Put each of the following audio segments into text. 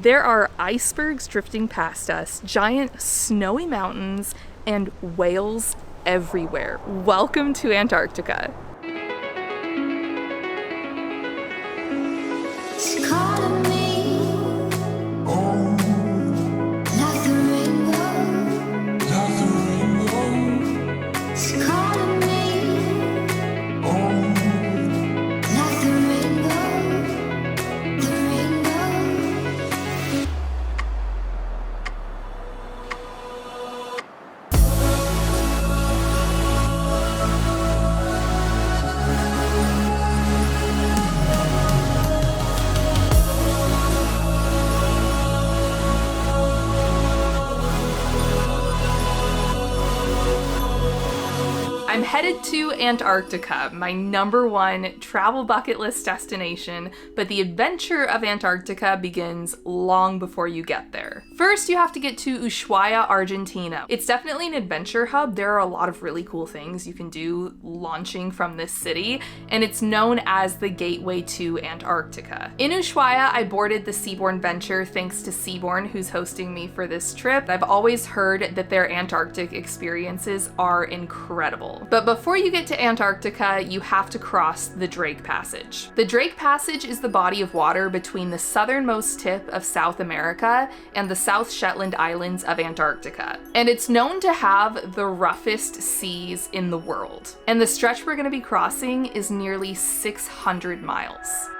There are icebergs drifting past us, giant snowy mountains, and whales everywhere. Welcome to Antarctica. I'm headed to Antarctica, my #1 travel bucket list destination, but the adventure of Antarctica begins long before you get there. First, you have to get to Ushuaia, Argentina. It's definitely an adventure hub. There are a lot of really cool things you can do launching from this city, and it's known as the gateway to Antarctica. In Ushuaia, I boarded the Seabourn Venture thanks to Seabourn, who's hosting me for this trip. I've always heard that their Antarctic experiences are incredible. But before you get to Antarctica, you have to cross the Drake Passage. The Drake Passage is the body of water between the southernmost tip of South America and the South Shetland Islands of Antarctica. And it's known to have the roughest seas in the world. And the stretch we're going to be crossing is nearly 600 miles.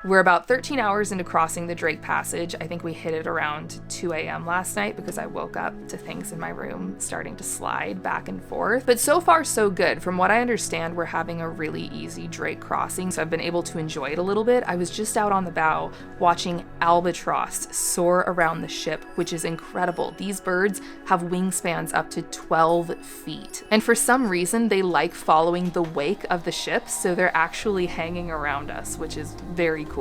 We're about 13 hours into crossing the Drake Passage. I think we hit it around 2 a.m. last night because I woke up to things in my room starting to slide back and forth. But so far, so good. From what I understand, we're having a really easy Drake crossing, so I've been able to enjoy it a little bit. I was just out on the bow watching albatross soar around the ship, which is incredible. These birds have wingspans up to 12 feet. And for some reason, they like following the wake of the ship, so they're actually hanging around us, which is very cool.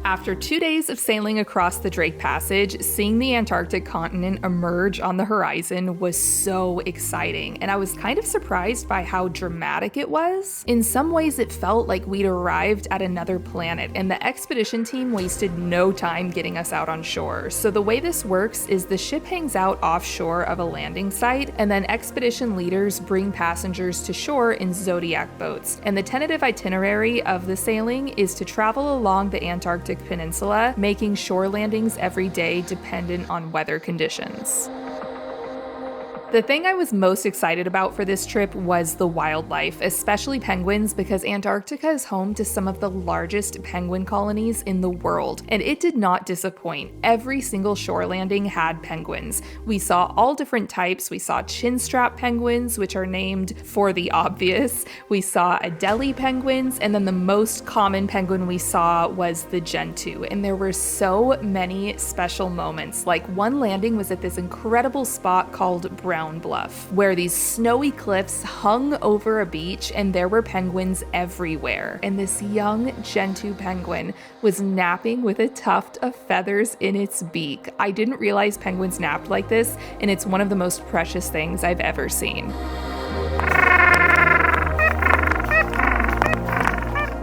After 2 days of sailing across the Drake Passage, seeing the Antarctic continent emerge on the horizon was so exciting, and I was kind of surprised by how dramatic it was. In some ways, it felt like we'd arrived at another planet, and the expedition team wasted no time getting us out on shore. So the way this works is the ship hangs out offshore of a landing site, and then expedition leaders bring passengers to shore in Zodiac boats. And the tentative itinerary of the sailing is to travel along the Antarctic Peninsula, making shore landings every day dependent on weather conditions. The thing I was most excited about for this trip was the wildlife, especially penguins, because Antarctica is home to some of the largest penguin colonies in the world, and it did not disappoint. Every single shore landing had penguins. We saw all different types. We saw chinstrap penguins, which are named for the obvious. We saw Adelie penguins, and then the most common penguin we saw was the Gentoo, and there were so many special moments. Like, one landing was at this incredible spot called Brown Bluff, where these snowy cliffs hung over a beach and there were penguins everywhere. And this young Gentoo penguin was napping with a tuft of feathers in its beak. I didn't realize penguins napped like this, and it's one of the most precious things I've ever seen.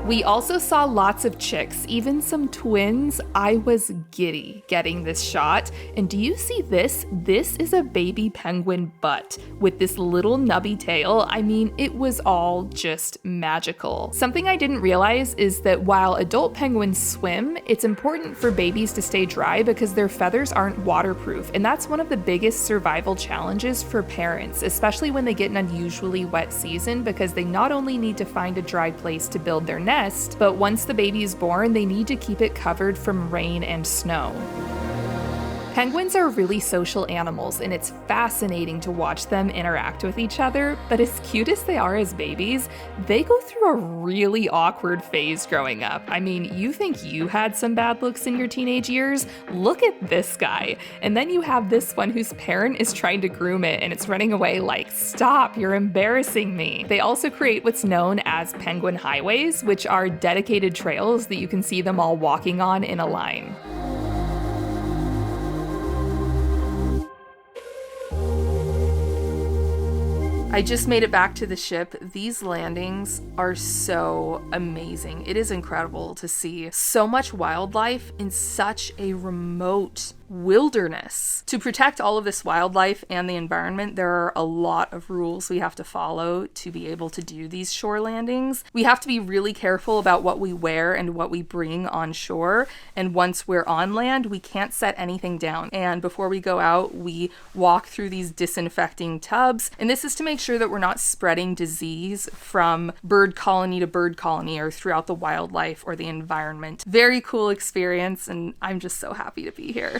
We also saw lots of chicks, even some twins. I was giddy getting this shot. And do you see this? This is a baby penguin butt with this little nubby tail. I mean, it was all just magical. Something I didn't realize is that while adult penguins swim, it's important for babies to stay dry because their feathers aren't waterproof. And that's one of the biggest survival challenges for parents, especially when they get an unusually wet season, because they not only need to find a dry place to build their nest, but once the baby is born, they need to keep it covered from rain and snow. Penguins are really social animals, and it's fascinating to watch them interact with each other, but as cute as they are as babies, they go through a really awkward phase growing up. I mean, you think you had some bad looks in your teenage years? Look at this guy. And then you have this one whose parent is trying to groom it, and it's running away like, stop, you're embarrassing me. They also create what's known as penguin highways, which are dedicated trails that you can see them all walking on in a line. I just made it back to the ship. These landings are so amazing. It is incredible to see so much wildlife in such a remote wilderness. To protect all of this wildlife and the environment, there are a lot of rules we have to follow to be able to do these shore landings. We have to be really careful about what we wear and what we bring on shore. And once we're on land, we can't set anything down. And before we go out, we walk through these disinfecting tubs. And this is to make sure that we're not spreading disease from bird colony to bird colony or throughout the wildlife or the environment. Very cool experience, and I'm just so happy to be here.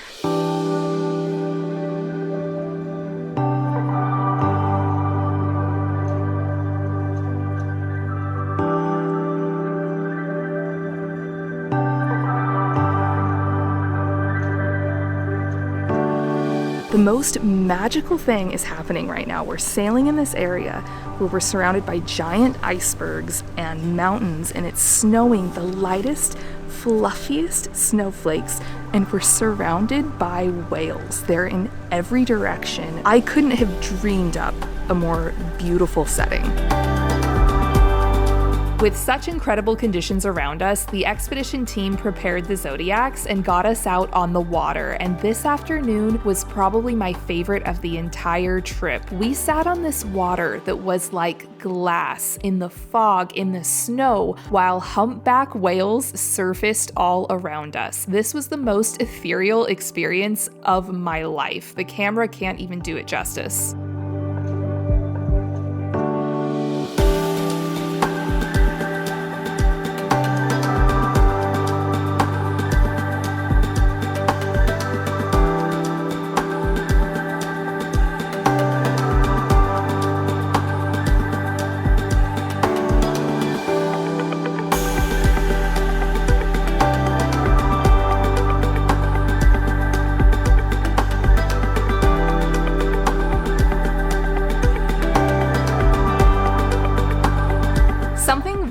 The most magical thing is happening right now. We're sailing in this area where we're surrounded by giant icebergs and mountains, and it's snowing the lightest, fluffiest snowflakes, and we're surrounded by whales. They're in every direction. I couldn't have dreamed up a more beautiful setting. With such incredible conditions around us, the expedition team prepared the Zodiacs and got us out on the water, and this afternoon was probably my favorite of the entire trip. We sat on this water that was like glass, in the fog, in the snow, while humpback whales surfaced all around us. This was the most ethereal experience of my life. The camera can't even do it justice.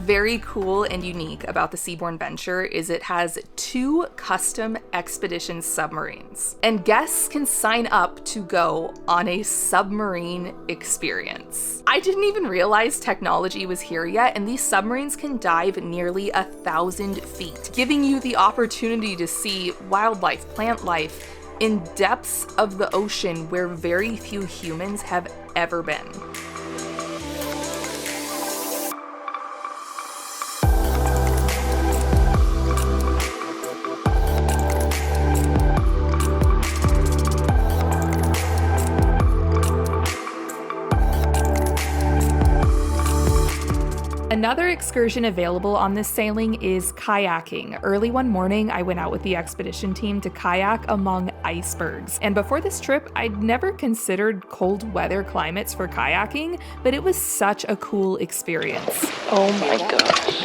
Very cool and unique about the Seabourn Venture is it has 2 custom expedition submarines, and guests can sign up to go on a submarine experience. I didn't even realize technology was here yet, and these submarines can dive nearly 1,000 feet, giving you the opportunity to see wildlife, plant life in depths of the ocean where very few humans have ever been. Another excursion available on this sailing is kayaking. Early one morning, I went out with the expedition team to kayak among icebergs. And before this trip, I'd never considered cold weather climates for kayaking, but it was such a cool experience. Oh my gosh.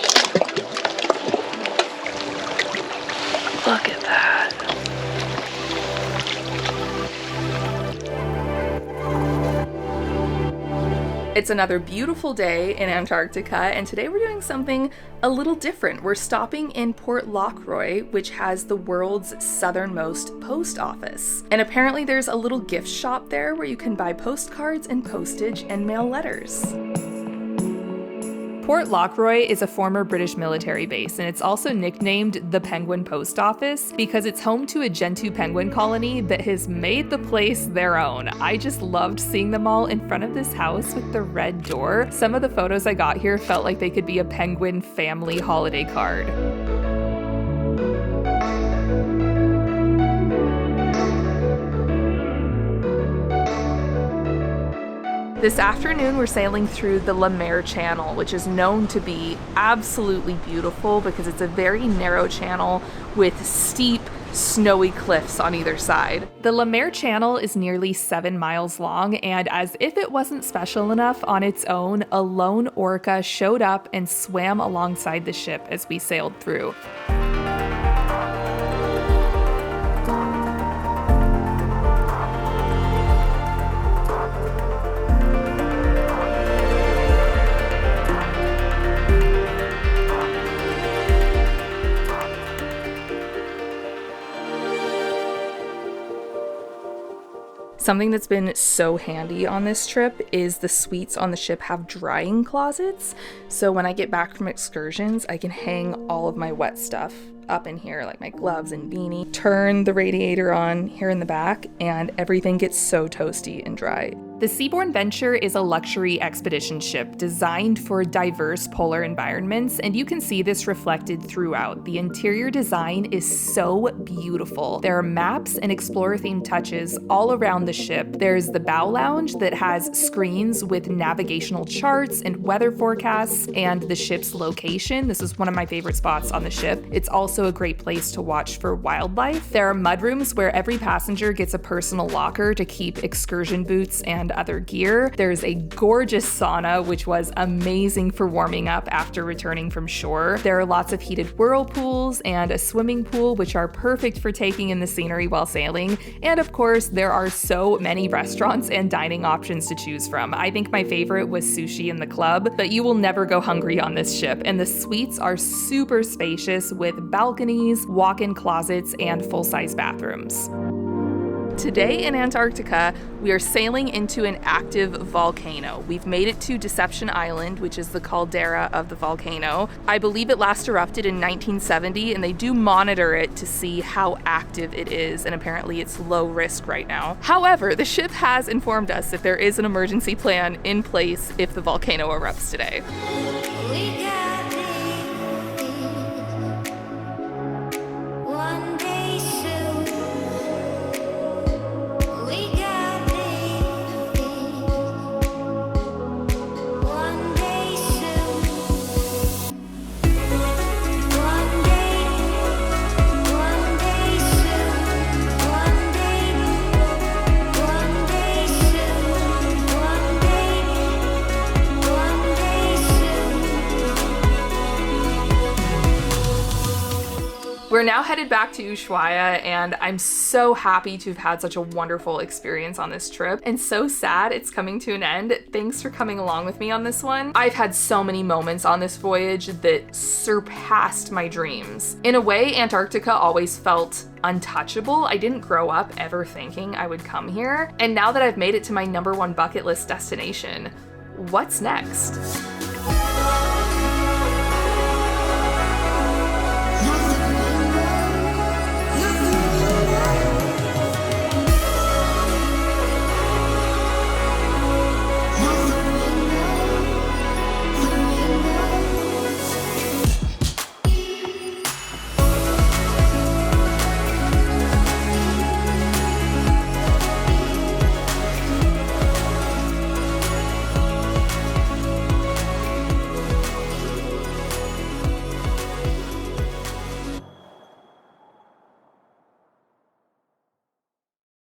Look at that. It's another beautiful day in Antarctica, and today we're doing something a little different. We're stopping in Port Lockroy, which has the world's southernmost post office. And apparently there's a little gift shop there where you can buy postcards and postage and mail letters. Port Lockroy is a former British military base, and it's also nicknamed the Penguin Post Office because it's home to a Gentoo penguin colony that has made the place their own. I just loved seeing them all in front of this house with the red door. Some of the photos I got here felt like they could be a penguin family holiday card. This afternoon, we're sailing through the Le Maire Channel, which is known to be absolutely beautiful because it's a very narrow channel with steep, snowy cliffs on either side. The Le Maire Channel is nearly 7 miles long, and as if it wasn't special enough on its own, a lone orca showed up and swam alongside the ship as we sailed through. Something that's been so handy on this trip is the suites on the ship have drying closets. So when I get back from excursions, I can hang all of my wet stuff up in here, like my gloves and beanie, turn the radiator on here in the back, and everything gets so toasty and dry. The Seabourn Venture is a luxury expedition ship designed for diverse polar environments, and you can see this reflected throughout. The interior design is so beautiful. There are maps and explorer-themed touches all around the ship. There's the bow lounge that has screens with navigational charts and weather forecasts and the ship's location. This is one of my favorite spots on the ship. It's also a great place to watch for wildlife. There are mudrooms where every passenger gets a personal locker to keep excursion boots and other gear. There's a gorgeous sauna, which was amazing for warming up after returning from shore. There are lots of heated whirlpools and a swimming pool, which are perfect for taking in the scenery while sailing. And of course, there are so many restaurants and dining options to choose from. I think my favorite was sushi in the club, but you will never go hungry on this ship. And the suites are super spacious with balconies, walk-in closets, and full-size bathrooms. Today in Antarctica, we are sailing into an active volcano. We've made it to Deception Island, which is the caldera of the volcano. I believe it last erupted in 1970, and they do monitor it to see how active it is, and apparently it's low risk right now. However, the ship has informed us that there is an emergency plan in place if the volcano erupts today. We're now headed back to Ushuaia, and I'm so happy to have had such a wonderful experience on this trip, and so sad it's coming to an end. Thanks for coming along with me on this one. I've had so many moments on this voyage that surpassed my dreams. In a way, Antarctica always felt untouchable. I didn't grow up ever thinking I would come here, and now that I've made it to my #1 bucket list destination, what's next?